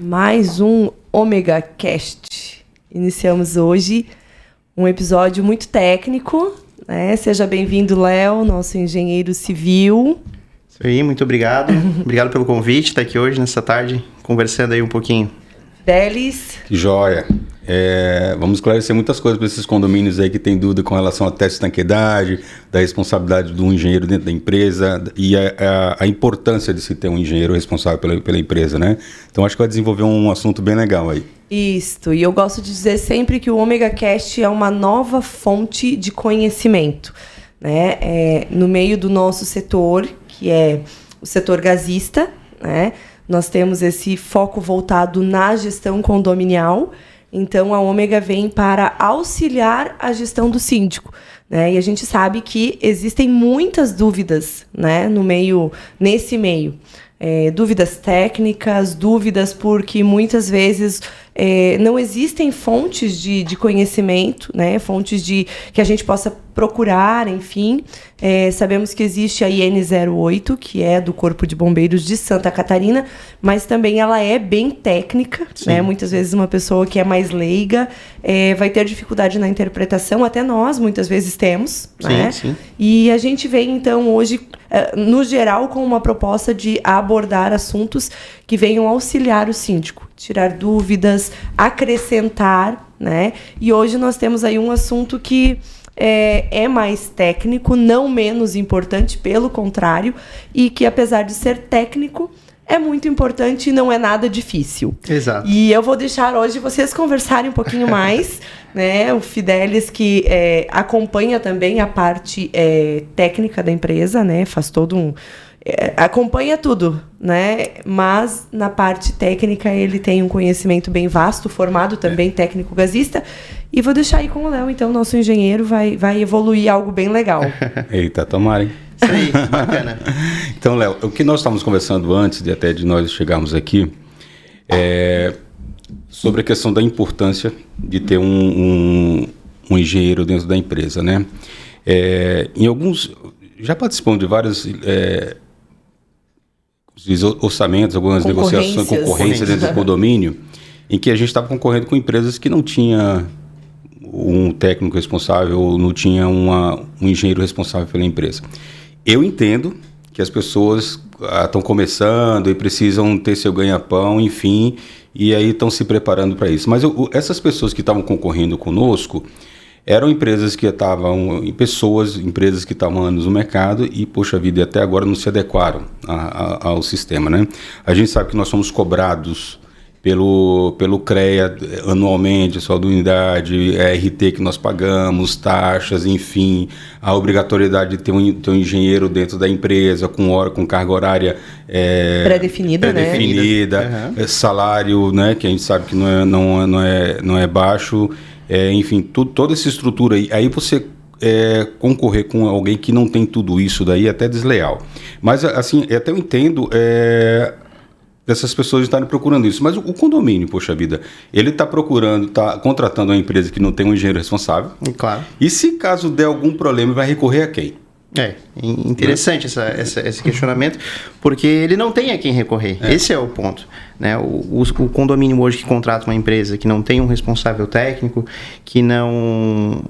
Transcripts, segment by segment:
mais um Omega Cast. Iniciamos hoje um episódio muito técnico, né? Seja bem-vindo, Léo, nosso engenheiro civil. Isso aí, muito obrigado. Obrigado pelo convite, estar aqui hoje, nessa tarde, conversando aí um pouquinho. Fidelis. Que joia. Vamos esclarecer muitas coisas para esses condomínios aí que tem dúvida com relação à teste de estanqueidade, da responsabilidade do engenheiro dentro da empresa e a importância de se ter um engenheiro responsável pela empresa, né? Então acho que vai desenvolver um assunto bem legal aí. Isso, e eu gosto de dizer sempre que o Omega Cast é uma nova fonte de conhecimento, né? No meio do nosso setor, que é o setor gasista, né? Nós temos esse foco voltado na gestão condominial. Então, a Omega vem para auxiliar a gestão do síndico, né? E a gente sabe que existem muitas dúvidas, né, nesse meio. Dúvidas técnicas, dúvidas porque muitas vezes não existem fontes de conhecimento, né? Fontes que a gente possa procurar, enfim. Sabemos que existe a IN08, que é do Corpo de Bombeiros de Santa Catarina, mas também ela é bem técnica, né? Muitas vezes uma pessoa que é mais leiga vai ter dificuldade na interpretação, até nós muitas vezes temos, sim, né? Sim. E a gente vem então hoje, no geral, com uma proposta de abordar assuntos que venham auxiliar o síndico, tirar dúvidas, acrescentar, né? E hoje nós temos aí um assunto que é mais técnico, não menos importante, pelo contrário, e que apesar de ser técnico, é muito importante e não é nada difícil. Exato. E eu vou deixar hoje vocês conversarem um pouquinho mais, né? O Fidelis, que acompanha também a parte técnica da empresa, né? Faz todo acompanha tudo, né? Mas na parte técnica ele tem um conhecimento bem vasto, formado também técnico gasista. E vou deixar aí com o Léo, então, nosso engenheiro vai evoluir algo bem legal. Eita, tomara, hein? Isso aí, bacana. Então, Léo, o que nós estávamos conversando antes de nós chegarmos aqui sobre a questão da importância de ter um engenheiro dentro da empresa, né? Em alguns... Já participamos de vários orçamentos, algumas negociações, concorrências dentro do condomínio, em que a gente estava concorrendo com empresas que não tinha um técnico responsável ou não tinha um engenheiro responsável pela empresa. Eu entendo que as pessoas estão começando e precisam ter seu ganha-pão, enfim, e aí estão se preparando para isso. Mas essas pessoas que estavam concorrendo conosco eram empresas que empresas que estavam anos no mercado e, poxa vida, até agora não se adequaram ao sistema, né? A gente sabe que nós somos cobrados pelo CREA anualmente, sua unidade, RT que nós pagamos, taxas, enfim, a obrigatoriedade de ter um engenheiro dentro da empresa com carga horária pré-definida, né? Salário, né, que a gente sabe que não é baixo, enfim, toda essa estrutura aí você concorrer com alguém que não tem tudo isso daí é até desleal. Mas assim, até eu entendo dessas pessoas estarem procurando isso. Mas o condomínio, poxa vida, ele está contratando uma empresa que não tem um engenheiro responsável. Claro. E se caso der algum problema, vai recorrer a quem? Interessante esse questionamento, porque ele não tem a quem recorrer. Esse é o ponto, né? O condomínio hoje que contrata uma empresa que não tem um responsável técnico, que não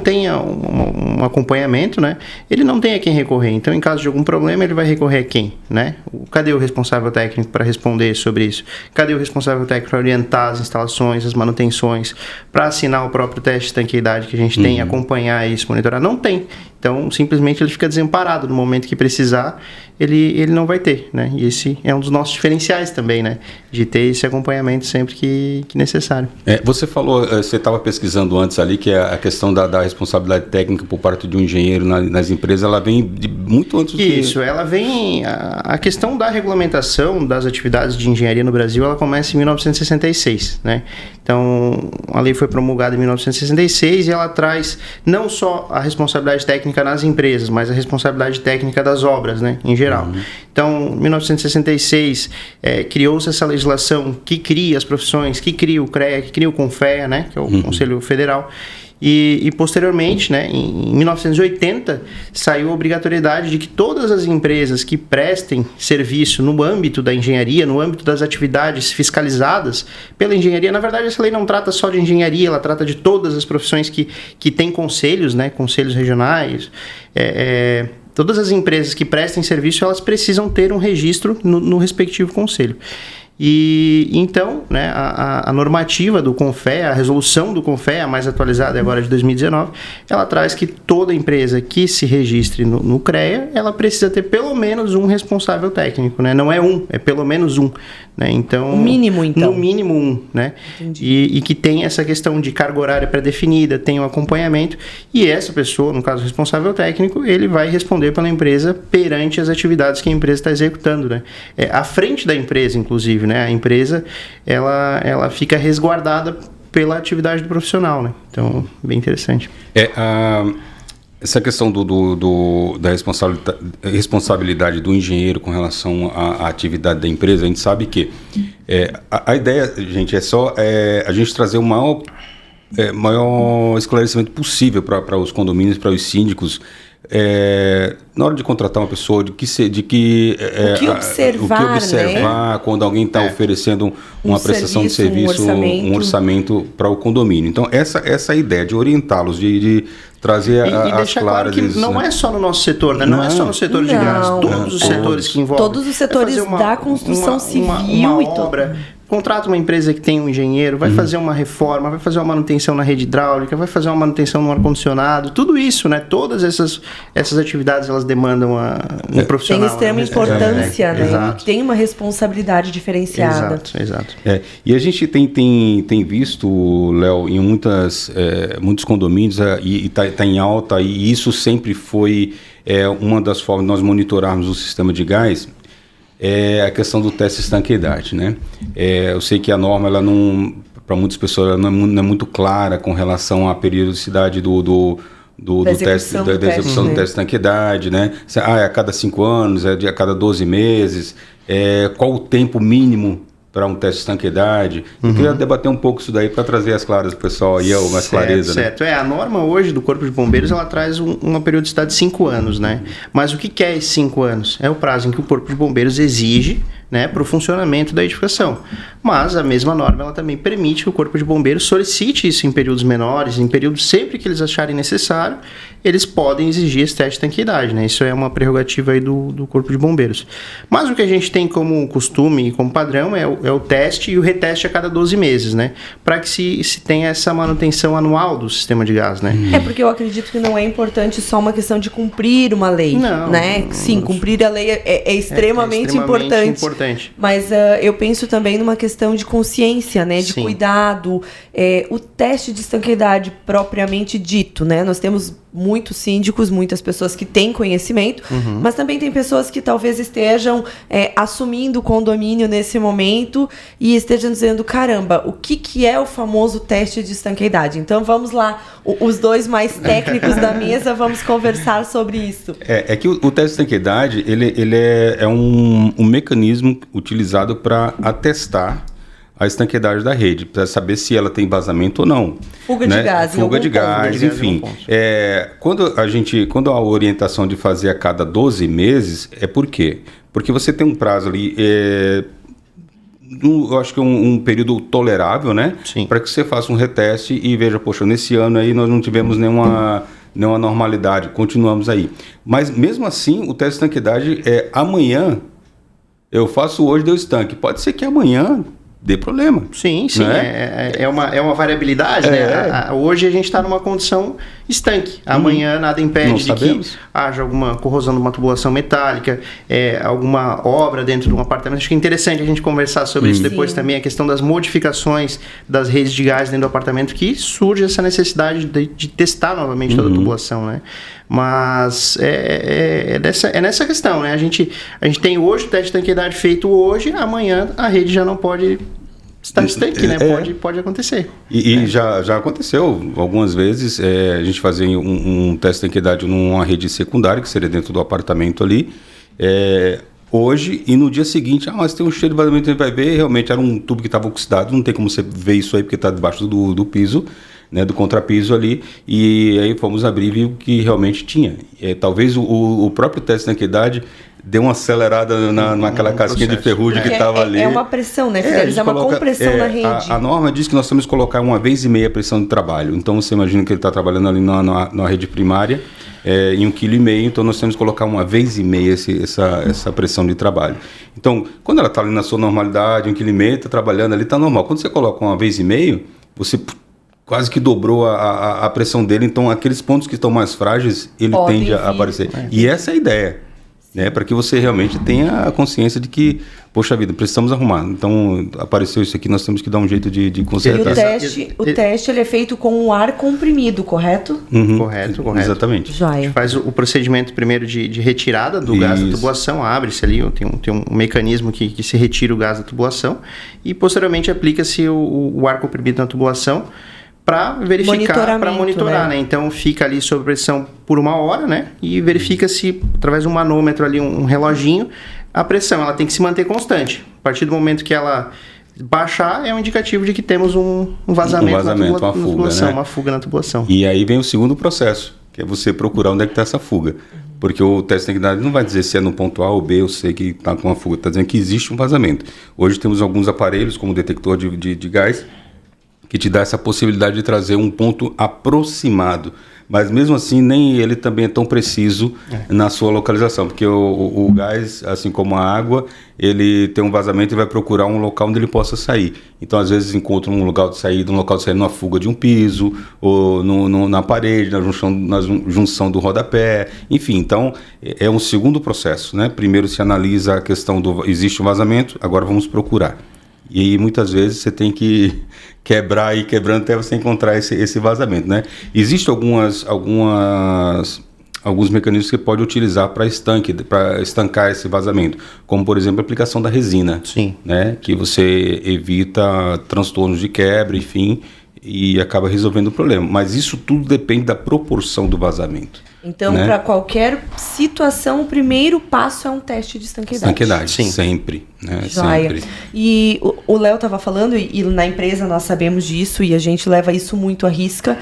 tenha um acompanhamento, né? Ele não tem a quem recorrer. Então, em caso de algum problema, ele vai recorrer a quem, né? Cadê o responsável técnico para responder sobre isso? Cadê o responsável técnico para orientar as instalações, as manutenções, para assinar o próprio teste de estanqueidade que a gente tem, acompanhar isso, monitorar? Não tem. Então, simplesmente ele fica desamparado. No momento que precisar, ele não vai ter, né? E esse é um dos nossos diferenciais também, né? De ter esse acompanhamento sempre que necessário. Você falou, você estava pesquisando antes ali, que a questão da responsabilidade técnica por parte de um engenheiro nas empresas, ela vem muito antes do Isso, ela vem... A questão da regulamentação das atividades de engenharia no Brasil, ela começa em 1966, né? Então, a lei foi promulgada em 1966 e ela traz não só a responsabilidade técnica nas empresas, mas a responsabilidade técnica das obras, né, em geral. Então, em 1966, criou-se essa legislação que cria as profissões, que cria o CREA, que cria o CONFEA, né, que é o Conselho Federal, E posteriormente, né, em 1980, saiu a obrigatoriedade de que todas as empresas que prestem serviço no âmbito da engenharia, no âmbito das atividades fiscalizadas pela engenharia, na verdade essa lei não trata só de engenharia, ela trata de todas as profissões que têm conselhos, né, conselhos regionais, todas as empresas que prestem serviço, elas precisam ter um registro no respectivo conselho. E então, né, a normativa do CONFEA, a resolução do CONFEA, a mais atualizada agora de 2019, ela traz que toda empresa que se registre no CREA, ela precisa ter pelo menos um responsável técnico, né? Não é é pelo menos um. Né? Então, o mínimo, então. No mínimo um, né? E que tem essa questão de carga horária pré-definida, tem o acompanhamento, e essa pessoa, no caso responsável técnico, ele vai responder pela empresa perante as atividades que a empresa está executando, né? À frente da empresa, inclusive, né? A empresa, ela fica resguardada pela atividade do profissional, né? Então, bem interessante. Essa questão da responsabilidade do engenheiro com relação à atividade da empresa, a gente sabe que a ideia, gente, é só a gente trazer o maior esclarecimento possível para os condomínios, para os síndicos, na hora de contratar uma pessoa, o que observar, né? Quando alguém está oferecendo uma prestação de serviço, um orçamento para o condomínio. Então, essa é a ideia, de orientá-los, de trazer as deixar claro que não é só no nosso setor, né? Não é só no setor de gás, todos os setores que envolvem. Todos os setores da construção civil uma obra. Contrata uma empresa que tem um engenheiro, vai fazer uma reforma, vai fazer uma manutenção na rede hidráulica, vai fazer uma manutenção no ar-condicionado, tudo isso, né? Todas essas atividades, elas demandam um profissional. Tem extrema importância, né? Exato. Tem uma responsabilidade diferenciada. Exato. E a gente tem visto, Léo, em muitos condomínios, e está em alta, e isso sempre foi uma das formas de nós monitorarmos o sistema de gás, é a questão do teste de estanqueidade, né? Eu sei que a norma, ela não, para muitas pessoas, ela não é muito clara com relação à periodicidade do teste, da execução do teste de estanqueidade, né? É a cada 5 anos, a cada 12 meses, qual o tempo mínimo para um teste de estanqueidade. Eu queria debater um pouco isso daí para trazer as claras para o pessoal e mais clareza. Certo. A norma hoje do Corpo de Bombeiros, ela traz uma periodicidade de 5 anos, né? Mas o que é esses 5 anos? É o prazo em que o Corpo de Bombeiros exige, né, para o funcionamento da edificação. Mas a mesma norma, ela também permite que o Corpo de Bombeiros solicite isso em períodos menores, em períodos sempre que eles acharem necessário, eles podem exigir esse teste de estanqueidade, né? Isso é uma prerrogativa aí do Corpo de Bombeiros. Mas o que a gente tem como costume e como padrão é o teste e o reteste a cada 12 meses, né? Para que se tenha essa manutenção anual do sistema de gás, né? Porque eu acredito que não é importante só uma questão de cumprir uma lei, né? Sim, cumprir a lei é extremamente importante. Mas eu penso também numa questão de consciência, né? De cuidado. O teste de estanqueidade propriamente dito, né? Nós temos muitos síndicos, muitas pessoas que têm conhecimento, mas também tem pessoas que talvez estejam assumindo o condomínio nesse momento e estejam dizendo, caramba, o que é o famoso teste de estanqueidade? Então vamos lá, os dois mais técnicos da mesa, vamos conversar sobre isso. É que o teste de estanqueidade, ele é um mecanismo utilizado para atestar a estanqueidade da rede, para saber se ela tem vazamento ou não. Fuga de gás. Fuga de gás, enfim. Quando a orientação de fazer a cada 12 meses, por quê? Porque você tem um prazo ali, eu acho que um período tolerável, né? Para que você faça um reteste e veja, poxa, nesse ano aí nós não tivemos nenhuma normalidade, continuamos aí. Mas mesmo assim, o teste de estanqueidade amanhã, eu faço hoje, deu estanque. Pode ser que amanhã dê problema. Sim. Né? É uma variabilidade, né? Hoje a gente está numa condição estanque. Amanhã nada impede de que haja alguma corrosão de uma tubulação metálica, alguma obra dentro de um apartamento. Acho que é interessante a gente conversar sobre isso depois também, a questão das modificações das redes de gás dentro do apartamento, que surge essa necessidade de testar novamente toda a tubulação, né? Mas é nessa questão, né? A gente tem hoje o teste de estanqueidade feito hoje, amanhã a rede já não pode estar estanque, né? Pode acontecer. E já aconteceu algumas vezes, a gente fazia um teste de estanqueidade numa rede secundária, que seria dentro do apartamento ali, hoje, e no dia seguinte, mas tem um cheiro de vazamento, a gente vai ver, realmente era um tubo que estava oxidado, não tem como você ver isso aí, porque está debaixo do piso. né, do contrapiso ali, e aí fomos abrir e viu que realmente tinha. Talvez o próprio teste de estanqueidade deu uma acelerada naquela casquinha de ferrugem que estava ali. É uma pressão, né, Fidelis? É uma compressão na rede. A norma diz que nós temos que colocar 1,5 vezes a pressão de trabalho. Então, você imagina que ele está trabalhando ali na rede primária, em 1,5 kg, então nós temos que colocar 1,5 vezes essa pressão de trabalho. Então, quando ela está ali na sua normalidade, 1,5 kg, está trabalhando ali, está normal. Quando você coloca 1,5 vezes, você quase que dobrou a pressão dele. Então, aqueles pontos que estão mais frágeis, ele tende a aparecer. E essa é a ideia. Né, para que você realmente tenha a consciência de que, poxa vida, precisamos arrumar. Então, apareceu isso aqui, nós temos que dar um jeito de consertar. E o teste ele é feito com o ar comprimido, correto? Uhum. Correto. Exatamente. Joia. A gente faz o procedimento primeiro de retirada do gás da tubulação, abre-se ali, tem um mecanismo que se retira o gás da tubulação e, posteriormente, aplica-se o ar comprimido na tubulação para verificar, para monitorar, né? Então fica ali sob pressão por 1 hora, né? E verifica-se através de um manômetro ali, um reloginho, a pressão. Ela tem que se manter constante. A partir do momento que ela baixar, é um indicativo de que temos um vazamento na tubulação, né? Uma fuga na tubulação. E aí vem o segundo processo, que é você procurar onde é que está essa fuga. Porque o teste de estequidade não vai dizer se é no ponto A ou B, eu sei que está com uma fuga, está dizendo que existe um vazamento. Hoje temos alguns aparelhos, como o detector de gás, que te dá essa possibilidade de trazer um ponto aproximado. Mas mesmo assim, nem ele também é tão preciso na sua localização, porque o gás, assim como a água, ele tem um vazamento e vai procurar um local onde ele possa sair. Então, às vezes, encontra um local de saída numa fuga de um piso, ou na parede, na junção do rodapé, enfim. Então, é um segundo processo, né? Primeiro se analisa a questão existe um vazamento, agora vamos procurar. E aí, muitas vezes, você tem que quebrar e quebrando até você encontrar esse vazamento, né? Existem alguns mecanismos que você pode utilizar para estancar esse vazamento, como, por exemplo, a aplicação da resina. Sim. Né? Que você evita transtornos de quebra, enfim, e acaba resolvendo o problema. Mas isso tudo depende da proporção do vazamento. Então, né? Para qualquer situação, o primeiro passo é um teste de estanqueidade. Estanqueidade, sim. Sempre. Né? Sempre. E o Léo estava falando, e na empresa nós sabemos disso, e a gente leva isso muito à risca.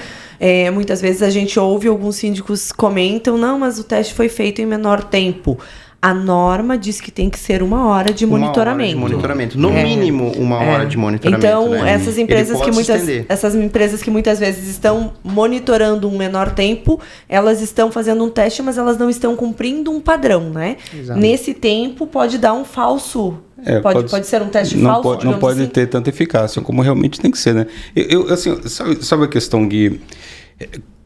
Muitas vezes a gente ouve alguns síndicos comentam, não, mas o teste foi feito em menor tempo. A norma diz que tem que ser 1 hora de monitoramento. 1 hora de monitoramento. No mínimo, 1 hora de monitoramento. Então, né? essas Essas empresas que muitas vezes estão monitorando um menor tempo, elas estão fazendo um teste, mas elas não estão cumprindo um padrão, né? Exato. Nesse tempo, pode dar um falso... Pode ser um teste falso? Não pode ter tanta eficácia como realmente tem que ser, né? Assim, sabe a questão, Gui?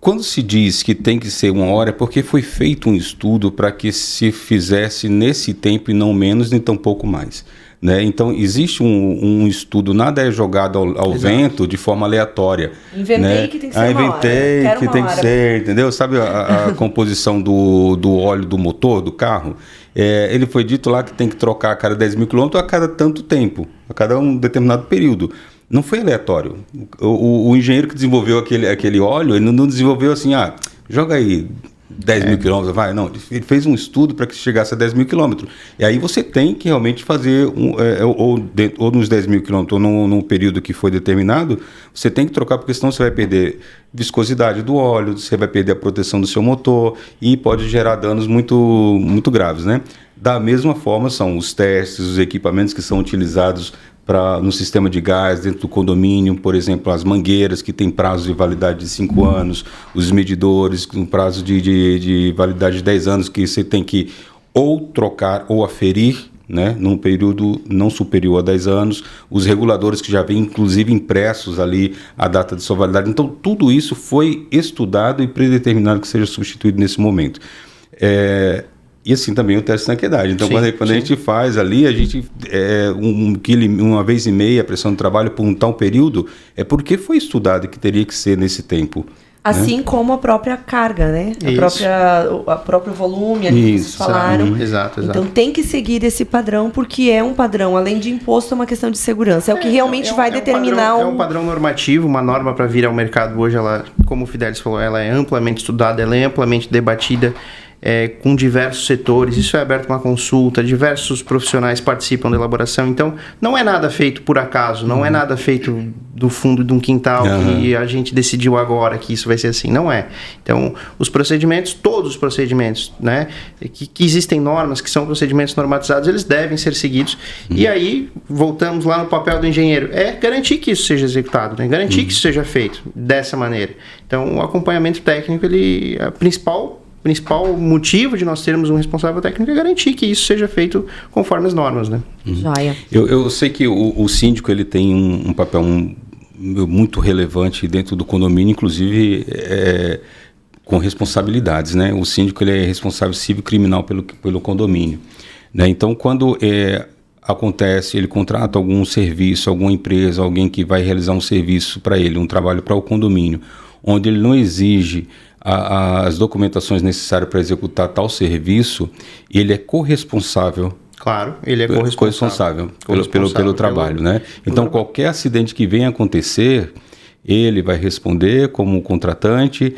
Quando se diz que tem que ser 1 hora, é porque foi feito um estudo para que se fizesse nesse tempo e não menos, nem tampouco mais. Né? Então, existe um estudo, nada é jogado ao vento de forma aleatória. Inventei que tem que ser 1 hora. Inventei que tem que ser, entendeu? Sabe a composição do óleo do motor do carro? Ele foi dito lá que tem que trocar a cada 10 mil quilômetros a cada tanto tempo, a cada um determinado período. Não foi aleatório. O engenheiro que desenvolveu aquele óleo, ele não desenvolveu assim, joga aí 10 mil quilômetros, vai. Não, ele fez um estudo para que chegasse a 10 mil quilômetros. E aí você tem que realmente fazer, ou nos 10 mil quilômetros, ou num período que foi determinado, você tem que trocar, porque senão você vai perder viscosidade do óleo, você vai perder a proteção do seu motor e pode gerar danos muito, muito graves, né? Da mesma forma, são os testes, os equipamentos que são utilizados no sistema de gás, dentro do condomínio, por exemplo, as mangueiras que têm prazo de validade de 5 anos, os medidores com prazo de validade de 10 anos, que você tem que ou trocar ou aferir, né, num período não superior a 10 anos, os reguladores que já vêm, inclusive, impressos ali a data de sua validade. Então, tudo isso foi estudado e predeterminado que seja substituído nesse momento. E assim também o teste de estanqueidade. Então, quando a gente faz ali, a gente 1,5 vezes a pressão de trabalho por um tal período, é porque foi estudado que teria que ser nesse tempo. Assim, né? Como a própria carga, né? A próprio volume ali que vocês falaram. Exato. Então tem que seguir esse padrão, porque é um padrão, além de imposto, é uma questão de segurança. É o que realmente vai determinar... É um padrão normativo, uma norma para vir ao mercado hoje, ela, como o Fidelis falou, ela é amplamente estudada, ela é amplamente debatida. com diversos setores, isso é aberto uma consulta, diversos profissionais participam da elaboração, então não é nada feito por acaso, não é nada feito do fundo de um quintal que a gente decidiu agora que isso vai ser assim, não é. Então, os procedimentos, todos os procedimentos, né, que existem normas, que são procedimentos normatizados, eles devem ser seguidos, e aí voltamos lá no papel do engenheiro, é garantir que isso seja executado, né, garantir que isso seja feito dessa maneira. Então, o acompanhamento técnico, o principal motivo de nós termos um responsável técnico é garantir que isso seja feito conforme as normas, né? Joia. Eu sei que o síndico ele tem um papel muito relevante dentro do condomínio, inclusive com responsabilidades, né? O síndico ele é responsável civil e criminal pelo condomínio, né? Então, quando acontece, ele contrata algum serviço, alguma empresa, alguém que vai realizar um serviço para ele, um trabalho para o condomínio, onde ele não exige as documentações necessárias para executar tal serviço, ele é corresponsável. Claro, ele é corresponsável pelo trabalho, né? Então, qualquer acidente que venha acontecer, ele vai responder como contratante,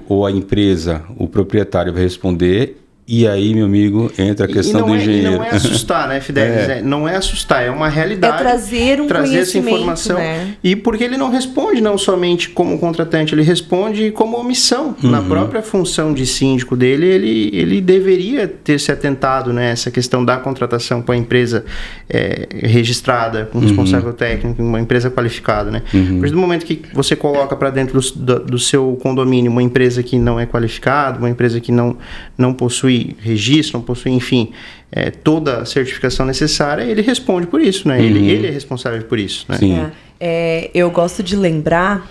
ou a empresa, o proprietário vai responder. E aí, meu amigo, entra a questão do engenheiro. E não é assustar, né, Fidelis? Não é assustar, é uma realidade. É trazer essa informação. Né? E porque ele não responde não somente como contratante, ele responde como omissão. Na própria função de síndico dele, ele deveria ter se atentado nessa questão da contratação com a empresa registrada, com responsável técnico, uma empresa qualificada, né? A partir do momento que você coloca para dentro do seu condomínio uma empresa que não é qualificada, uma empresa que não possui registro, não possui, enfim, toda a certificação necessária, ele responde por isso, né? Ele é responsável por isso, né? Sim. Eu gosto de lembrar,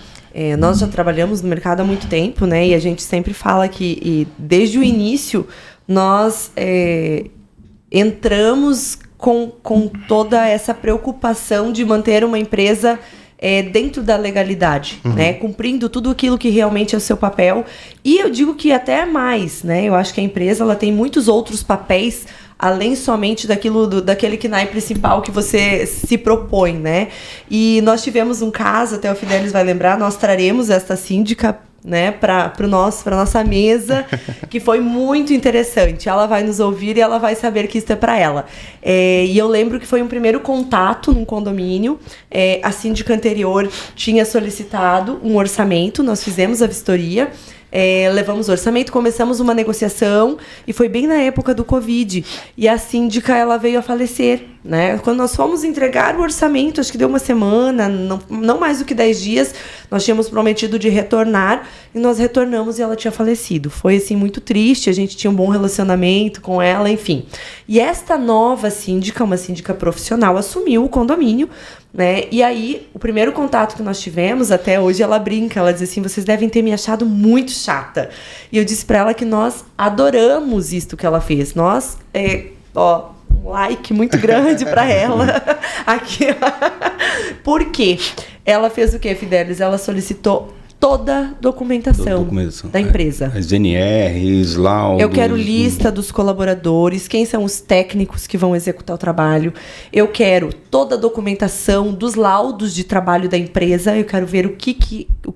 nós já trabalhamos no mercado há muito tempo, né? E a gente sempre fala que desde o início nós entramos com toda essa preocupação de manter uma empresa dentro da legalidade, né? Cumprindo tudo aquilo que realmente é o seu papel. E eu digo que até mais, né? Eu acho que a empresa ela tem muitos outros papéis, além somente daquele KNAI principal que você se propõe, né? E nós tivemos um caso, até o Fidelis vai lembrar, nós traremos esta síndica, né, para nossa mesa, que foi muito interessante. Ela vai nos ouvir e ela vai saber que isso é para ela. E eu lembro que foi um primeiro contato num condomínio. A síndica anterior tinha solicitado um orçamento, nós fizemos a vistoria, levamos o orçamento, começamos uma negociação e foi bem na época do Covid. E a síndica ela veio a falecer, né? Quando nós fomos entregar o orçamento, acho que deu uma semana, não mais do que 10 dias, nós tínhamos prometido de retornar e nós retornamos e ela tinha falecido. Foi assim muito triste, a gente tinha um bom relacionamento com ela, enfim. E esta nova síndica, uma síndica profissional, assumiu o condomínio, né? E aí, o primeiro contato que nós tivemos, até hoje ela brinca, ela diz assim, vocês devem ter me achado muito chata. E eu disse para ela que nós adoramos isto que ela fez. Nós, um like muito grande para ela. Aqui. Por quê? Ela fez o quê, Fidelis? Ela solicitou toda a documentação da empresa. As NRs, laudos... Eu quero lista dos colaboradores, quem são os técnicos que vão executar o trabalho. Eu quero toda a documentação dos laudos de trabalho da empresa. Eu quero ver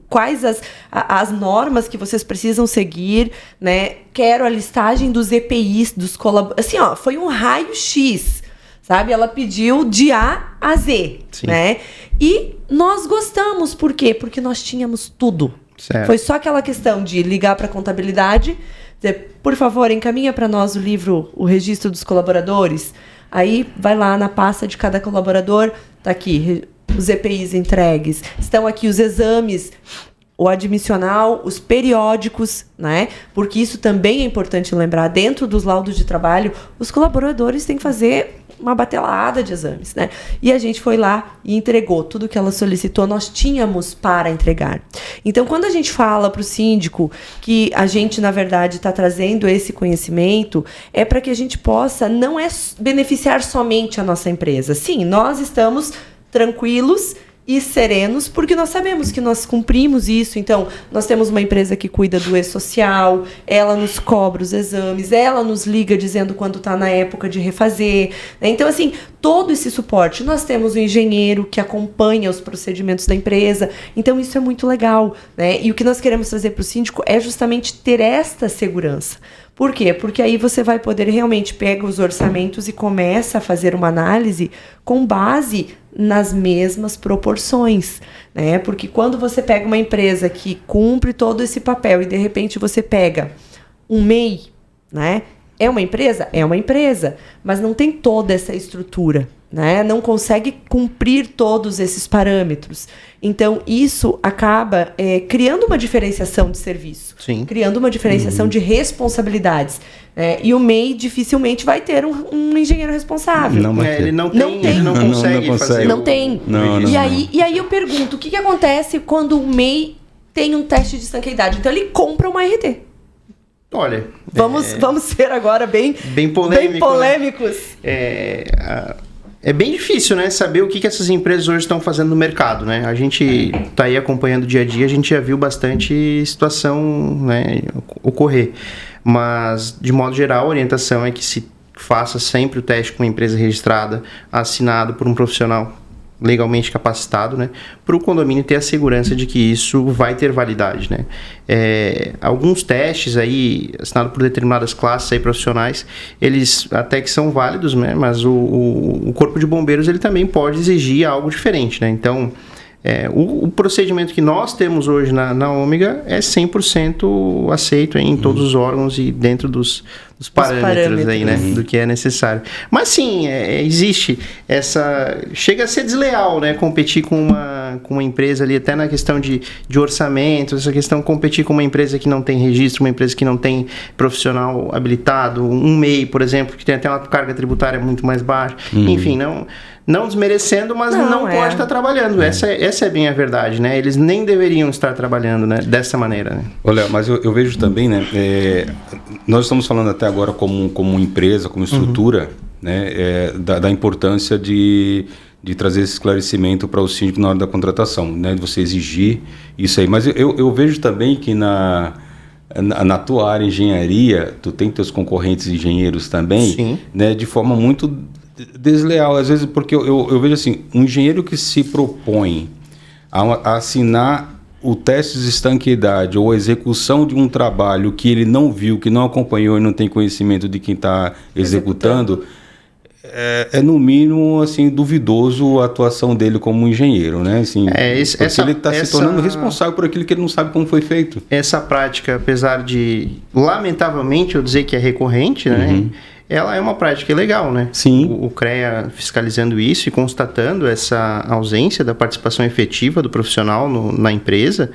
quais as normas que vocês precisam seguir, né? Quero a listagem dos EPIs, dos colaboradores. Assim, foi um raio-x, sabe? Ela pediu de A a Z, Sim. né? E nós gostamos, por quê? Porque nós tínhamos tudo. Certo. Foi só aquela questão de ligar para a contabilidade, dizer, por favor, encaminha para nós o livro, o registro dos colaboradores. Aí vai lá na pasta de cada colaborador, tá aqui, os EPIs entregues, estão aqui os exames, o admissional, os periódicos, né? Porque isso também é importante lembrar, dentro dos laudos de trabalho, os colaboradores têm que fazer uma batelada de exames, né? E a gente foi lá e entregou tudo que ela solicitou, nós tínhamos para entregar. Então, quando a gente fala para o síndico que a gente, na verdade, está trazendo esse conhecimento, é para que a gente possa, não beneficiar somente a nossa empresa. Sim, nós estamos tranquilos e serenos, porque nós sabemos que nós cumprimos isso. Então, nós temos uma empresa que cuida do e-social, ela nos cobra os exames, ela nos liga dizendo quando está na época de refazer, né? Então, assim, todo esse suporte. Nós temos o engenheiro que acompanha os procedimentos da empresa. Então, isso é muito legal, né? E o que nós queremos trazer para o síndico é justamente ter esta segurança. Por quê? Porque aí você vai poder realmente pegar os orçamentos e começa a fazer uma análise com base nas mesmas proporções, né? Porque quando você pega uma empresa que cumpre todo esse papel e de repente você pega um MEI, né? É uma empresa? É uma empresa, mas não tem toda essa estrutura, né? Não consegue cumprir todos esses parâmetros. Então, isso acaba criando uma diferenciação de serviço, Sim. criando uma diferenciação de responsabilidades. E o MEI dificilmente vai ter um engenheiro responsável. Não vai ter. Ele não consegue fazer. Não tem. E aí eu pergunto, o que acontece quando o MEI tem um teste de estanqueidade? Então, ele compra uma RT. Olha, vamos ser agora bem polêmicos. Né? É bem difícil, né, saber o que essas empresas hoje estão fazendo no mercado, né? A gente está aí acompanhando o dia a dia, a gente já viu bastante situação, né, ocorrer. Mas, de modo geral, a orientação é que se faça sempre o teste com uma empresa registrada, assinado por um profissional legalmente capacitado, né, para o condomínio ter a segurança de que isso vai ter validade, né. Alguns testes aí assinados por determinadas classes aí profissionais, eles até que são válidos, né, mas o corpo de bombeiros ele também pode exigir algo diferente, né. Então o procedimento que nós temos hoje na Ômega é 100% aceito em todos os órgãos e dentro dos parâmetros aí, né, do que é necessário. Mas sim, existe essa... Chega a ser desleal, né, competir com uma empresa ali, até na questão de orçamento, essa questão de competir com uma empresa que não tem registro, uma empresa que não tem profissional habilitado, um MEI, por exemplo, que tem até uma carga tributária muito mais baixa. Enfim, não desmerecendo, mas não pode estar trabalhando. Essa é bem a verdade, né? Eles nem deveriam estar trabalhando, né, dessa maneira, né? Olha, mas eu vejo também, né? Nós estamos falando até agora como empresa, como estrutura, né? Da importância de trazer esse esclarecimento para o síndico na hora da contratação, né? De você exigir isso aí. Mas eu vejo também que na tua área engenharia, tu tem teus concorrentes engenheiros também, sim, né? De forma muito desleal, às vezes, porque eu vejo assim, um engenheiro que se propõe a assinar o teste de estanqueidade ou a execução de um trabalho que ele não viu, que não acompanhou e não tem conhecimento de quem está executando, é no mínimo assim, duvidoso a atuação dele como engenheiro, né? Assim, porque ele está se tornando responsável por aquilo que ele não sabe como foi feito. Essa prática, apesar de, lamentavelmente, eu dizer que é recorrente, né? Ela é uma prática ilegal, né? Sim. O CREA fiscalizando isso e constatando essa ausência da participação efetiva do profissional na empresa,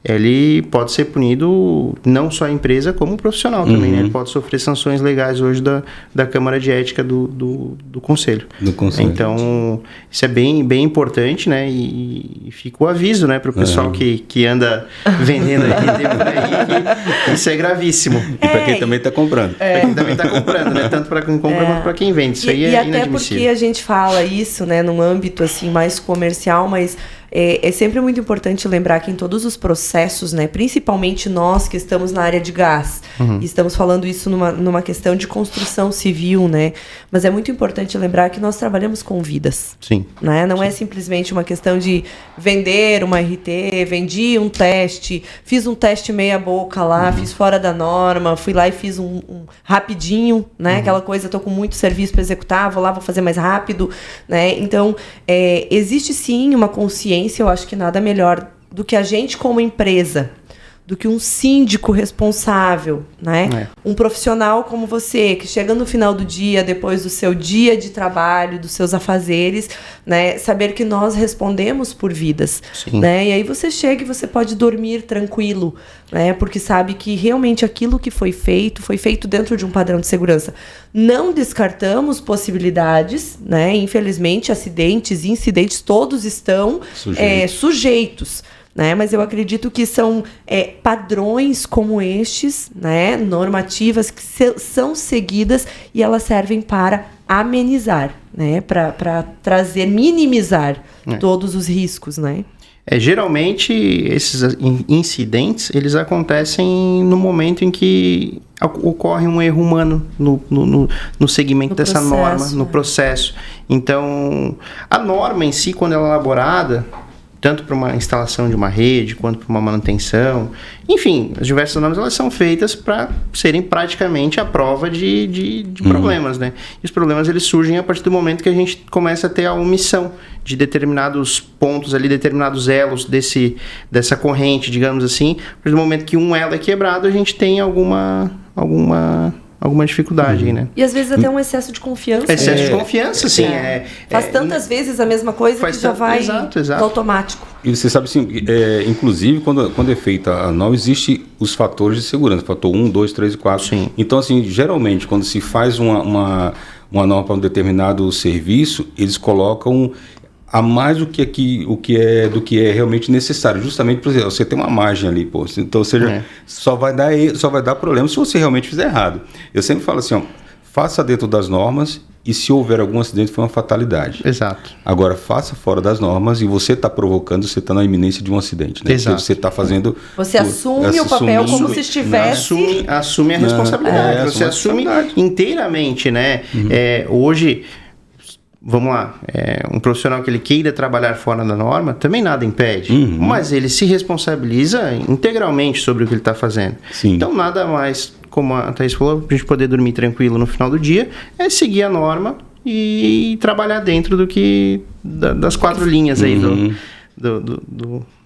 ele pode ser punido não só a empresa, como o profissional também, né? Ele pode sofrer sanções legais hoje da Câmara de Ética do Conselho. Do Conselho. Então, isso é bem, bem importante, né? E fica o aviso, né? Para o pessoal que anda vendendo aí, que isso é gravíssimo. E para quem também está comprando. Para quem também está comprando, né? Tanto para quem compra quanto para quem vende. Isso aí é inadmissível. E até porque a gente fala isso, né? Num âmbito assim, mais comercial, mas... É sempre muito importante lembrar que em todos os processos, né, principalmente nós que estamos na área de gás, e estamos falando isso numa questão de construção civil, né, mas é muito importante lembrar que nós trabalhamos com vidas. Sim. Né? Não é simplesmente uma questão de vender uma RT, vendi um teste, fiz um teste meia boca lá, fiz fora da norma, fui lá e fiz um rapidinho, né, aquela coisa, estou com muito serviço para executar, vou lá, vou fazer mais rápido, né, então existe sim uma consciência. Eu acho que nada melhor do que a gente como empresa, do que um síndico responsável, né? Um profissional como você, que chega no final do dia, depois do seu dia de trabalho, dos seus afazeres, né? Saber que nós respondemos por vidas, né? E aí você chega e você pode dormir tranquilo, né? Porque sabe que realmente aquilo que foi feito dentro de um padrão de segurança. Não descartamos possibilidades, né? Infelizmente, acidentes e incidentes todos estão sujeitos. Né? Mas eu acredito que são padrões como estes, né? Normativas que são seguidas e elas servem para amenizar, né? Para minimizar todos os riscos, né? Geralmente, esses incidentes, eles acontecem no momento em que ocorre um erro humano no segmento dessa norma, no processo. Então, a norma em si, quando ela é elaborada, tanto para uma instalação de uma rede, quanto para uma manutenção, enfim, as diversas normas, elas são feitas para serem praticamente a prova de problemas, né? E os problemas, eles surgem a partir do momento que a gente começa a ter a omissão de determinados pontos ali, determinados elos dessa corrente, digamos assim. A partir do momento que um elo é quebrado, a gente tem alguma dificuldade, né? E às vezes até um excesso de confiança. Excesso de confiança, sim. Faz tantas vezes a mesma coisa que já vai exato. automático. E você sabe assim, inclusive quando é feita a norma, existem os fatores de segurança, fator 1, 2, 3 e 4. Sim. Então, assim, geralmente, quando se faz uma norma para um determinado serviço, eles colocam a mais do que é realmente necessário, justamente por exemplo, você tem uma margem ali, pô. Então, ou seja, só vai dar problema se você realmente fizer errado. Eu sempre falo assim, ó, faça dentro das normas e se houver algum acidente foi uma fatalidade. Exato. Agora, faça fora das normas e você está provocando, você está na iminência de um acidente, né? Exato. Você está fazendo... Você assume o papel como se estivesse... Assume a responsabilidade. Você assume inteiramente, né? Hoje... Vamos lá, um profissional que ele queira trabalhar fora da norma, também nada impede, mas ele se responsabiliza integralmente sobre o que ele está fazendo. Sim. Então, nada mais, como a Thaís falou, para a gente poder dormir tranquilo no final do dia, é seguir a norma e trabalhar dentro das 4 linhas aí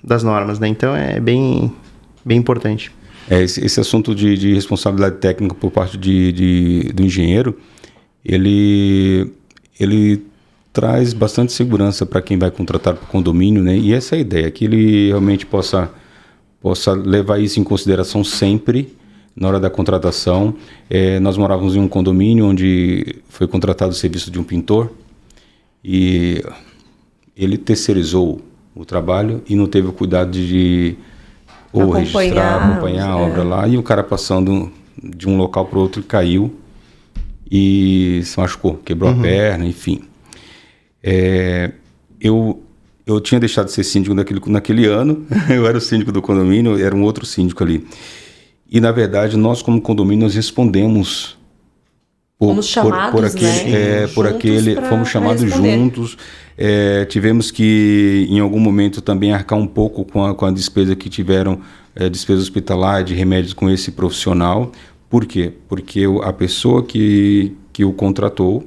das normas, né? Então, é bem importante. Esse assunto de responsabilidade técnica por parte do engenheiro, ele traz bastante segurança para quem vai contratar para o condomínio, né? E essa é a ideia, que ele realmente possa levar isso em consideração sempre na hora da contratação. Nós morávamos em um condomínio onde foi contratado o serviço de um pintor e ele terceirizou o trabalho e não teve o cuidado de acompanhar a obra lá, e o cara passando de um local para o outro caiu e se machucou, quebrou a perna, enfim. Eu tinha deixado de ser síndico naquele ano, eu era o síndico do condomínio, era um outro síndico ali. E, na verdade, nós como condomínio, nós respondemos fomos chamados, fomos chamados juntos. Tivemos que, em algum momento, também arcar um pouco com a despesa que tiveram, despesa hospitalar, de remédios com esse profissional. Por quê? Porque a pessoa que o contratou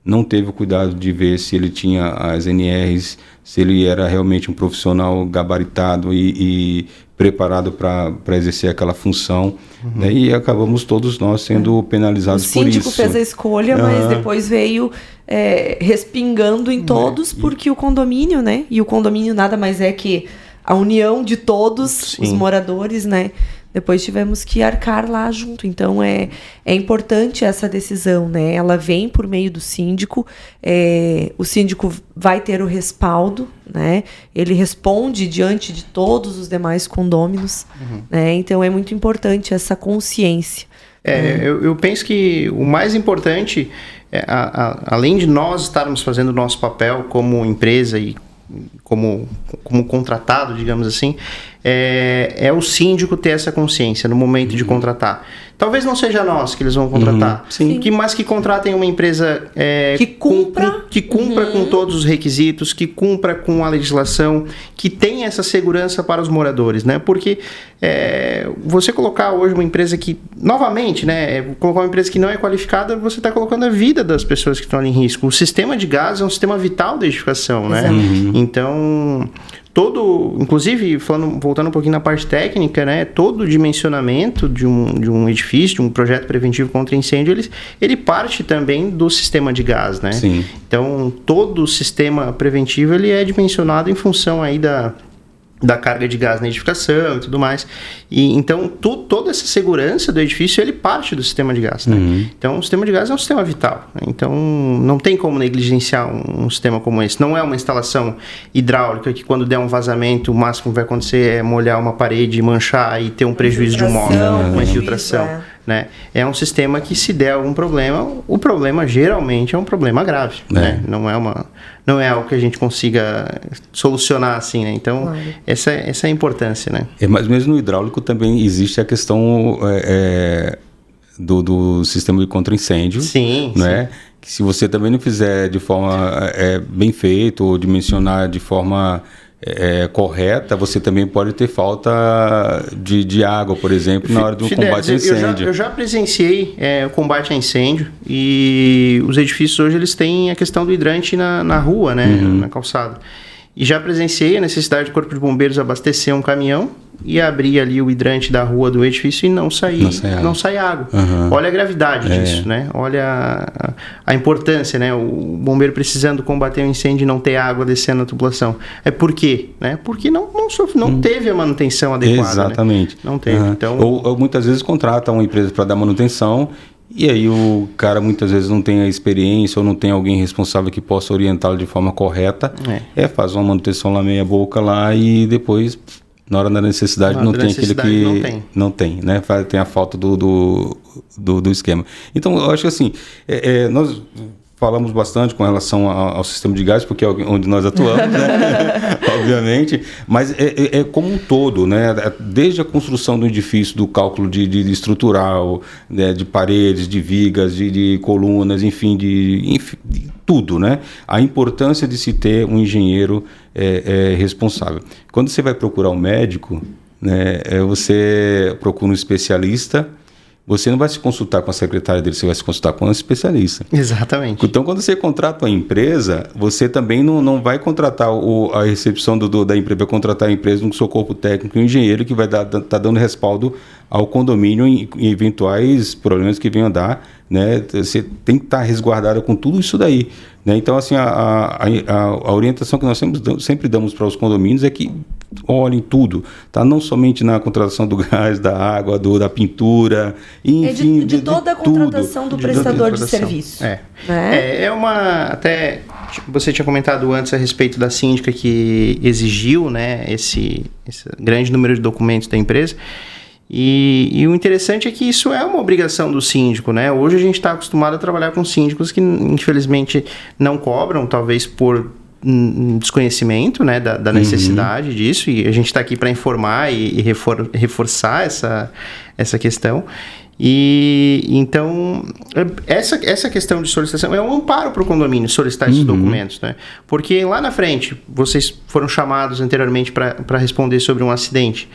não teve o cuidado de ver se ele tinha as NRs, se ele era realmente um profissional gabaritado e preparado para exercer aquela função, né? E acabamos todos nós sendo penalizados por isso. O síndico fez a escolha, mas depois veio respingando em todos, porque o condomínio, né? E o condomínio nada mais é que a união de todos os moradores, né? Depois tivemos que arcar lá junto. Então, é importante essa decisão, né? Ela vem por meio do síndico. O síndico vai ter o respaldo, né? Ele responde diante de todos os demais condôminos, né? Então, é muito importante essa consciência. Eu penso que o mais importante, além de nós estarmos fazendo o nosso papel como empresa e como contratado, digamos assim, é o síndico ter essa consciência no momento de contratar. Talvez não seja nós que eles vão contratar, mas que contratem uma empresa que cumpra com todos os requisitos, que cumpra com a legislação, que tenha essa segurança para os moradores, né? Porque você colocar hoje uma empresa que, novamente, né, colocar uma empresa que não é qualificada, você está colocando a vida das pessoas que estão ali em risco. O sistema de gás é um sistema vital da edificação, né? Então, inclusive, voltando um pouquinho na parte técnica, né, todo o dimensionamento de um edifício, de um projeto preventivo contra incêndio, ele parte também do sistema de gás, né? Sim. Então, todo o sistema preventivo ele é dimensionado em função aí da carga de gás na edificação e tudo mais. E então toda essa segurança do edifício ele parte do sistema de gás, né? Então o sistema de gás é um sistema vital, né? Então não tem como negligenciar um sistema como esse. Não é uma instalação hidráulica que quando der um vazamento o máximo que vai acontecer é molhar uma parede, manchar e ter um prejuízo de um móvel, uma infiltração. né? É um sistema que, se der algum problema, o problema geralmente é um problema grave, né? Não é algo que a gente consiga solucionar assim, né? Então, claro. essa é a importância, né? Mas mesmo no hidráulico também existe a questão do sistema de contra-incêndio, sim, né? Sim. Que se você também não fizer de forma bem feita ou dimensionar de forma correta, você também pode ter falta de água, por exemplo, na hora do combate a incêndio. Eu já presenciei o combate a incêndio, e os edifícios hoje eles têm a questão do hidrante na rua, né, na calçada. E já presenciei a necessidade do Corpo de Bombeiros abastecer um caminhão e abrir ali o hidrante da rua do edifício e não sai água. Olha a gravidade disso, né? Olha a importância, né? O bombeiro precisando combater um incêndio e não ter água descendo na tubulação. Por quê? Né? Porque não teve a manutenção adequada. Exatamente. Né? Não teve. Então... Ou muitas vezes contrata uma empresa para dar manutenção, e aí o cara muitas vezes não tem a experiência ou não tem alguém responsável que possa orientá-lo de forma correta. Faz uma manutenção lá meia boca lá, e depois, na hora da necessidade, não tem aquele que... Não tem, né? Tem a falta do esquema. Então, eu acho que assim, nós falamos bastante com relação ao sistema de gás, porque é onde nós atuamos, né? Obviamente, mas é como um todo, né? Desde a construção do edifício, do cálculo de estrutural, né? De paredes, de vigas, de colunas, enfim, de tudo, né? A importância de se ter um engenheiro responsável. Quando você vai procurar um médico, né? Você procura um especialista. Você não vai se consultar com a secretária dele, você vai se consultar com um especialista. Exatamente. Então, quando você contrata uma empresa, você também não vai contratar a recepção da empresa, vai contratar a empresa no seu corpo técnico e um engenheiro que vai estar dando respaldo ao condomínio em eventuais problemas que venham a dar, né? Você tem que estar resguardado com tudo isso daí, né? Então, assim, a orientação que nós sempre damos para os condomínios é que olhem tudo, tá? Não somente na contratação do gás, da água, da pintura, enfim, de toda a contratação do prestador de serviço. Até você tinha comentado antes a respeito da síndica que exigiu, né, esse grande número de documentos da empresa. E o interessante é que isso é uma obrigação do síndico, né? Hoje a gente está acostumado a trabalhar com síndicos que, infelizmente, não cobram, talvez por desconhecimento, né, da necessidade disso, e a gente está aqui para informar e reforçar essa questão. E então, essa questão de solicitação é um amparo para o condomínio solicitar esses documentos, né? Porque lá na frente, vocês foram chamados anteriormente para responder sobre um acidente.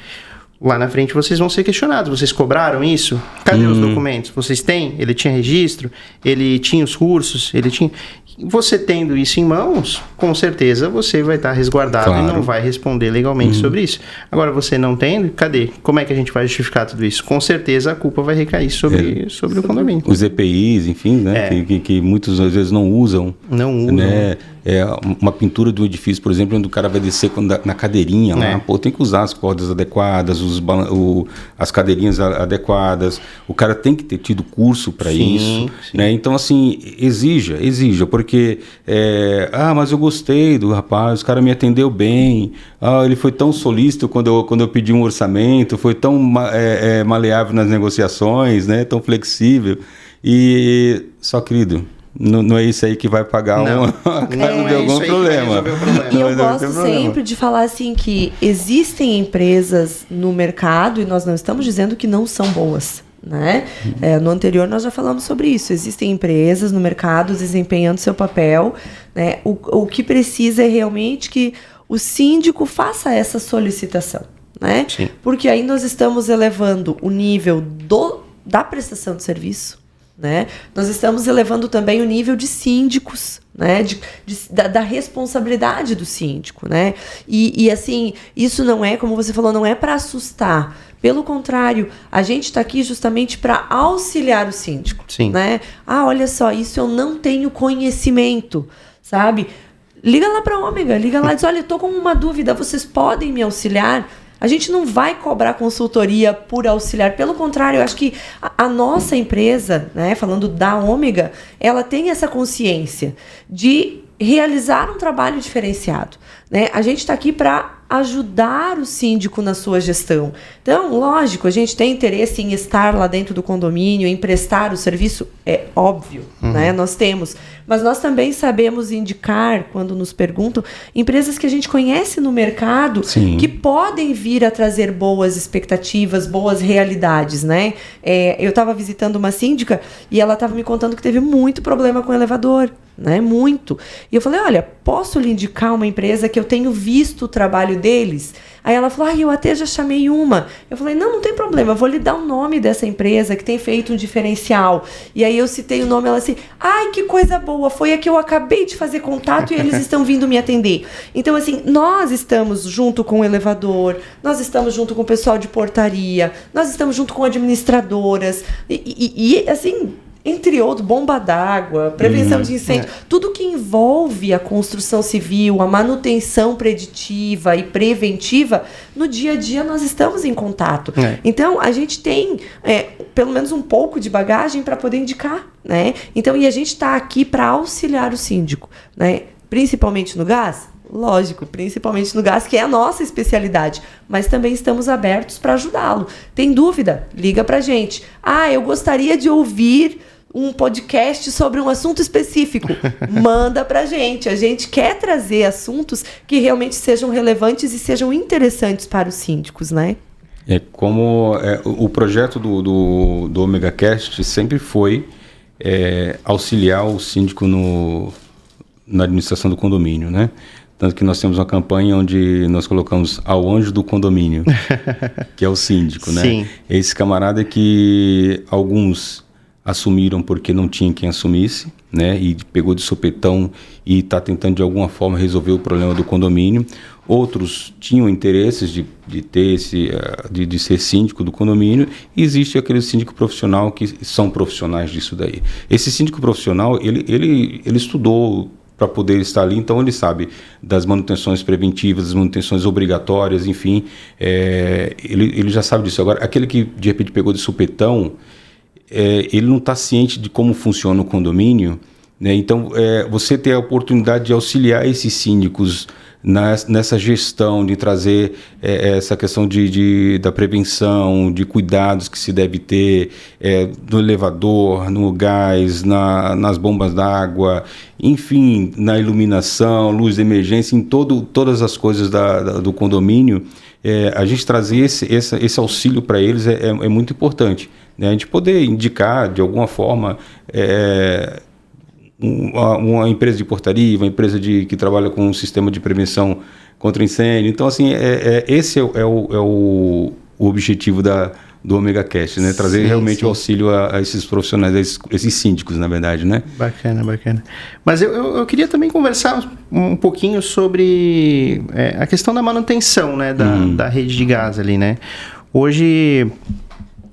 Lá na frente vocês vão ser questionados. Vocês cobraram isso? Cadê os documentos? Vocês têm? Ele tinha registro? Ele tinha os cursos? Ele tinha... Você tendo isso em mãos, com certeza você vai estar resguardado, claro, e não vai responder legalmente sobre isso. Agora, você não tendo, cadê? Como é que a gente vai justificar tudo isso? Com certeza a culpa vai recair sobre o condomínio. Os EPIs, enfim, né? Que muitos às vezes não usam. Né? Uma pintura do edifício, por exemplo, onde o cara vai descer na cadeirinha lá, tem que usar as cordas adequadas, as cadeirinhas adequadas, o cara tem que ter tido curso para isso, né? Então, assim, exija, porque mas eu gostei do rapaz, o cara me atendeu bem, ele foi tão solícito quando eu pedi um orçamento, foi tão maleável nas negociações, né? Tão flexível, só, querido, não é isso aí que vai pagar de algum problema. E eu gosto sempre de falar assim que existem empresas no mercado, e nós não estamos dizendo que não são boas, né? No anterior nós já falamos sobre isso. Existem empresas no mercado desempenhando seu papel, né? O que precisa é realmente que o síndico faça essa solicitação, né? Sim. Porque aí nós estamos elevando o nível da prestação de serviço, né? Nós estamos elevando também o nível de síndicos, né? Da responsabilidade do síndico, né? E assim, isso não é, como você falou, não é para assustar. Pelo contrário, a gente está aqui justamente para auxiliar o síndico. Sim. Né? Olha só, isso eu não tenho conhecimento, sabe? Liga lá para a Ômega, liga lá e diz, olha, eu estou com uma dúvida, vocês podem me auxiliar? A gente não vai cobrar consultoria por auxiliar. Pelo contrário, eu acho que a nossa empresa, né, falando da Ômega, ela tem essa consciência de realizar um trabalho diferenciado, né? A gente está aqui para ajudar o síndico na sua gestão. Então, lógico, a gente tem interesse em estar lá dentro do condomínio, em prestar o serviço, é óbvio, né? Nós temos. Mas nós também sabemos indicar, quando nos perguntam, empresas que a gente conhece no mercado, sim, que podem vir a trazer boas expectativas, boas realidades, né? Eu estava visitando uma síndica e ela estava me contando que teve muito problema com o elevador, né? Muito. E eu falei, olha, posso lhe indicar uma empresa que eu tenho visto o trabalho deles? Aí ela falou, eu até já chamei uma. Eu falei, não tem problema, eu vou lhe dar o nome dessa empresa que tem feito um diferencial. E aí eu citei o nome, ela assim, que coisa boa, foi a que eu acabei de fazer contato e eles estão vindo me atender. Então, assim, nós estamos junto com o elevador, nós estamos junto com o pessoal de portaria, nós estamos junto com administradoras, e assim, entre outros, bomba d'água, prevenção de incêndio, tudo que envolve a construção civil, a manutenção preditiva e preventiva, no dia a dia nós estamos em contato. Então, a gente tem pelo menos um pouco de bagagem para poder indicar, né? Então, e a gente está aqui para auxiliar o síndico, né? Principalmente no gás. Lógico, principalmente no gás, que é a nossa especialidade, mas também estamos abertos para ajudá-lo. Tem dúvida? Liga para a gente. Eu gostaria de ouvir um podcast sobre um assunto específico. Manda para a gente quer trazer assuntos que realmente sejam relevantes e sejam interessantes para os síndicos, né? O projeto do OmegaCast sempre foi auxiliar o síndico na administração do condomínio, né? Tanto que nós temos uma campanha onde nós colocamos ao anjo do condomínio, que é o síndico, né? Sim. Esse camarada que alguns assumiram porque não tinha quem assumisse, né? E pegou de sopetão e está tentando de alguma forma resolver o problema do condomínio. Outros tinham interesses de ser síndico do condomínio, e existe aquele síndico profissional que são profissionais disso daí. Esse síndico profissional, ele estudou para poder estar ali, então ele sabe das manutenções preventivas, das manutenções obrigatórias, enfim, ele já sabe disso. Agora, aquele que de repente pegou de supetão, ele não está ciente de como funciona o condomínio, né? Então, você ter a oportunidade de auxiliar esses síndicos nessa gestão, de trazer essa questão da prevenção, de cuidados que se deve ter no elevador, no gás, nas bombas d'água, enfim, na iluminação, luz de emergência, em todas as coisas do condomínio, a gente trazer esse auxílio para eles é muito importante, né? A gente poder indicar de alguma forma uma empresa de portaria, uma empresa que trabalha com um sistema de prevenção contra incêndio. Então, assim, esse é o objetivo do OmegaCast, né? Trazer realmente o auxílio a esses profissionais, a esses síndicos, na verdade, né? Bacana. Mas eu queria também conversar um pouquinho sobre a questão da manutenção, né? Da rede de gás ali, né? Hoje,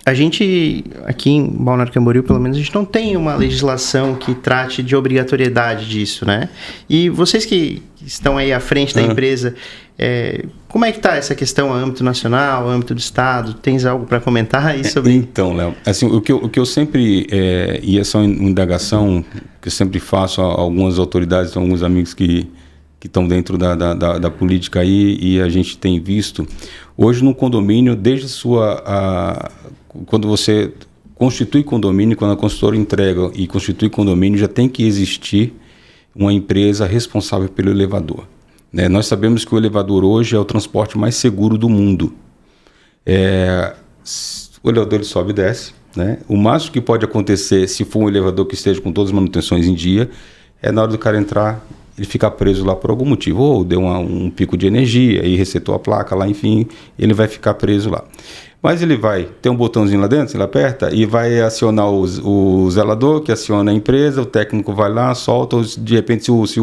a gente, aqui em Balneário Camboriú, pelo menos, a gente não tem uma legislação que trate de obrigatoriedade disso, né? E vocês que estão aí à frente da empresa, como é que está essa questão no âmbito nacional, no âmbito do Estado? Tens algo para comentar aí sobre... Então, Léo, assim, o que eu sempre, e essa é uma indagação que eu sempre faço a algumas autoridades, a alguns amigos que estão dentro da política aí, e a gente tem visto, hoje no condomínio, desde quando você constitui condomínio, quando a consultora entrega e constitui condomínio, já tem que existir uma empresa responsável pelo elevador, né? Nós sabemos que o elevador hoje é o transporte mais seguro do mundo. O elevador ele sobe e desce, né? O máximo que pode acontecer, se for um elevador que esteja com todas as manutenções em dia, na hora do cara entrar, ele ficar preso lá por algum motivo, ou deu um pico de energia e resetou a placa lá, enfim, ele vai ficar preso lá. Mas ele vai ter um botãozinho lá dentro, ele aperta e vai acionar o zelador, que aciona a empresa, o técnico vai lá, solta, de repente se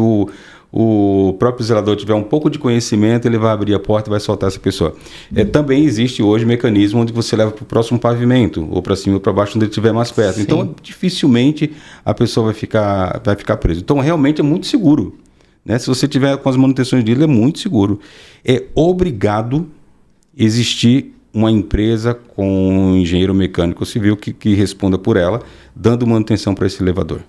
o próprio zelador tiver um pouco de conhecimento, ele vai abrir a porta e vai soltar essa pessoa. Também existe hoje mecanismo onde você leva para o próximo pavimento, ou para cima ou para baixo, onde ele estiver mais perto. Sim. Então, dificilmente a pessoa vai ficar presa. Então, realmente é muito seguro, né? Se você tiver com as manutenções dele, é muito seguro. É obrigado existir uma empresa com um engenheiro mecânico civil que responda por ela, dando manutenção para esse elevador.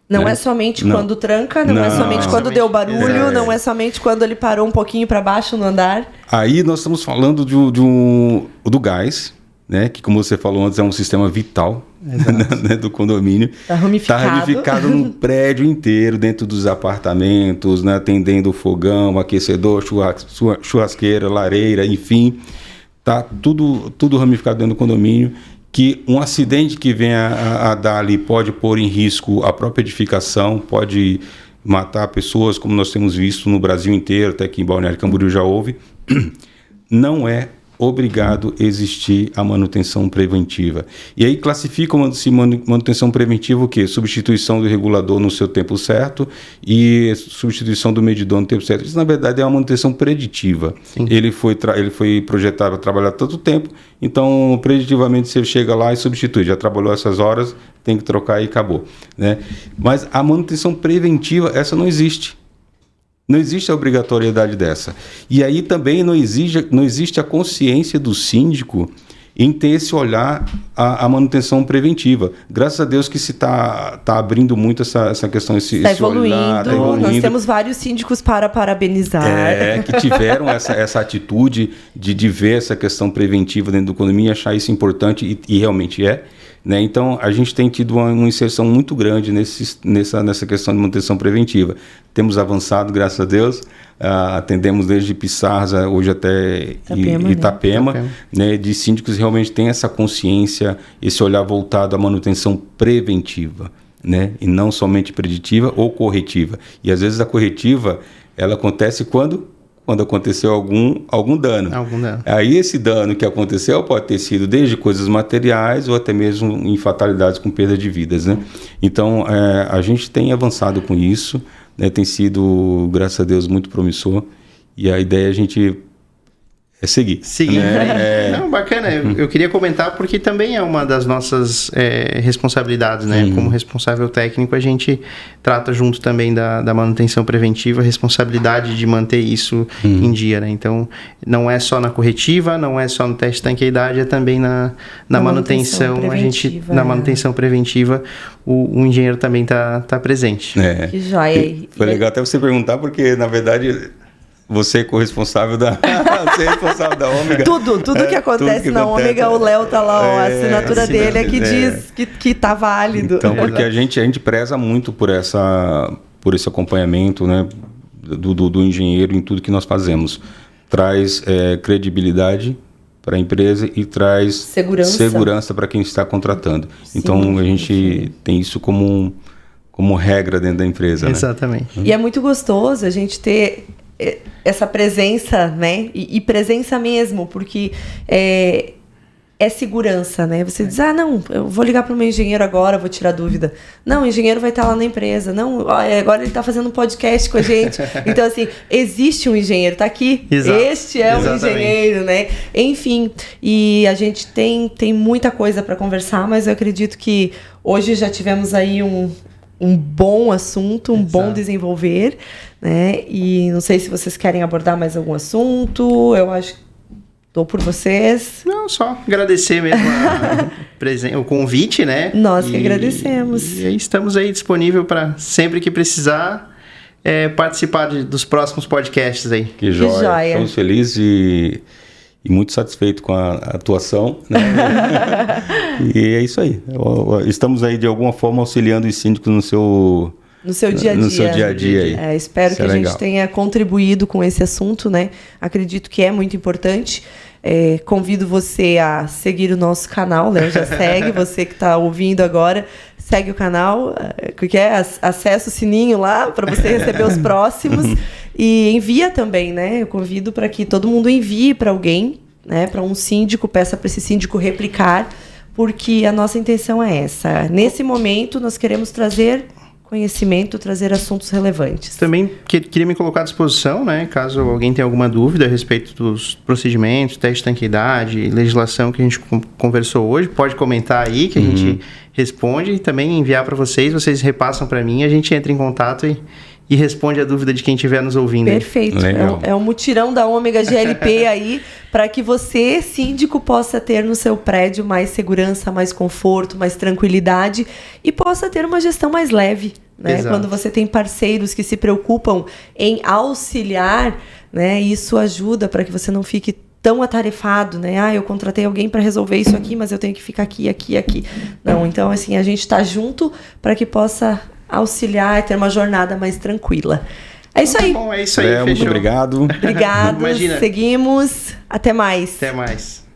Não né? é somente quando tranca, não é somente quando deu barulho, não é somente quando ele parou um pouquinho para baixo no andar. Aí nós estamos falando do gás, né? Que, como você falou antes, é um sistema vital né, do condomínio. Está ramificado no prédio inteiro, dentro dos apartamentos, né, atendendo o fogão, aquecedor, churrasqueira, lareira, enfim. Está tudo ramificado dentro do condomínio. Que um acidente que venha a dar ali pode pôr em risco a própria edificação, pode matar pessoas, como nós temos visto no Brasil inteiro, até aqui em Balneário Camboriú já houve. Não é obrigado a existir a manutenção preventiva. E aí classificam-se manutenção preventiva o quê? Substituição do regulador no seu tempo certo e substituição do medidor no tempo certo. Isso, na verdade, é uma manutenção preditiva. Ele foi projetado para trabalhar tanto tempo, então, preditivamente, você chega lá e substitui. Já trabalhou essas horas, tem que trocar e acabou, né? Mas a manutenção preventiva, essa não existe. Não existe a obrigatoriedade dessa. E aí também não existe a consciência do síndico em ter esse olhar à manutenção preventiva. Graças a Deus que se está abrindo muito essa questão, esse evoluindo. Olhar, está evoluindo. Nós temos vários síndicos para parabenizar. Que tiveram essa atitude de ver essa questão preventiva dentro do condomínio e achar isso importante, e realmente é. Né? Então, a gente tem tido uma inserção muito grande nessa questão de manutenção preventiva. Temos avançado, graças a Deus, atendemos desde Pissarra, hoje até Itapema. Né? De síndicos que realmente têm essa consciência, esse olhar voltado à manutenção preventiva, né? E não somente preditiva ou corretiva. E às vezes a corretiva, ela acontece quando aconteceu algum dano. Aí esse dano que aconteceu pode ter sido desde coisas materiais ou até mesmo em fatalidades com perda de vidas, né? Então, a gente tem avançado com isso, né? Tem sido, graças a Deus, muito promissor, e a ideia é a gente seguir. Né? Não, bacana. Eu queria comentar porque também é uma das nossas responsabilidades, né? Como responsável técnico, a gente trata junto também da manutenção preventiva, a responsabilidade de manter isso em dia, né? Então, não é só na corretiva, não é só no teste de tanqueidade, é também na manutenção. Na manutenção preventiva, o engenheiro também está presente. Que joia. Foi legal até você perguntar, porque, na verdade, você é corresponsável você é responsável da Ômega. Tudo que acontece na Ômega, o Léo tá lá, a assinatura dele é que diz que tá válido. Então, porque a gente preza muito por esse acompanhamento, né, do engenheiro em tudo que nós fazemos. Traz credibilidade para a empresa e traz segurança para quem está contratando. Sim, então, a gente tem isso como regra dentro da empresa. Exatamente. Né? E é muito gostoso a gente ter essa presença, né? E presença mesmo, porque é segurança, né? Você diz, não, eu vou ligar para o meu engenheiro agora, vou tirar dúvida. Não, o engenheiro vai estar lá na empresa. Não, agora ele está fazendo um podcast com a gente. Então, assim, existe um engenheiro, está aqui. Exato. Este é o engenheiro, né? Enfim, e a gente tem muita coisa para conversar, mas eu acredito que hoje já tivemos aí um bom assunto, bom desenvolver, né? E não sei se vocês querem abordar mais algum assunto. Eu acho que estou por vocês. Não, só agradecer mesmo o convite, né? Nós que agradecemos. E estamos aí disponível para sempre que precisar participar dos próximos podcasts aí. Que joia. Estamos felizes e muito satisfeito com a atuação, né? E é isso aí. Estamos aí, de alguma forma, auxiliando os síndicos no seu dia a dia aí. Espero que a gente tenha contribuído com esse assunto, né? Acredito que é muito importante. Convido você a seguir o nosso canal, né? Já segue, você que está ouvindo agora, segue o canal, acessa o sininho lá para você receber os próximos. E envia também, né? Eu convido para que todo mundo envie para alguém, né? Para um síndico, peça para esse síndico replicar, porque a nossa intenção é essa. Nesse momento, nós queremos trazer conhecimento, trazer assuntos relevantes. Também queria me colocar à disposição, né? Caso alguém tenha alguma dúvida a respeito dos procedimentos, teste de tanqueidade, legislação que a gente conversou hoje, pode comentar aí que a gente responde e também enviar para vocês repassam para mim, a gente entra em contato e responde a dúvida de quem estiver nos ouvindo. Perfeito. É um mutirão da Ômega GLP aí, para que você, síndico, possa ter no seu prédio mais segurança, mais conforto, mais tranquilidade e possa ter uma gestão mais leve, né? Quando você tem parceiros que se preocupam em auxiliar, né? Isso ajuda para que você não fique tão atarefado, né? Eu contratei alguém para resolver isso aqui, mas eu tenho que ficar aqui. Não, então assim, a gente está junto para que possa auxiliar e ter uma jornada mais tranquila. É isso aí. Bom, é isso aí, fechou. Muito obrigado. Obrigado, seguimos. Até mais. Até mais.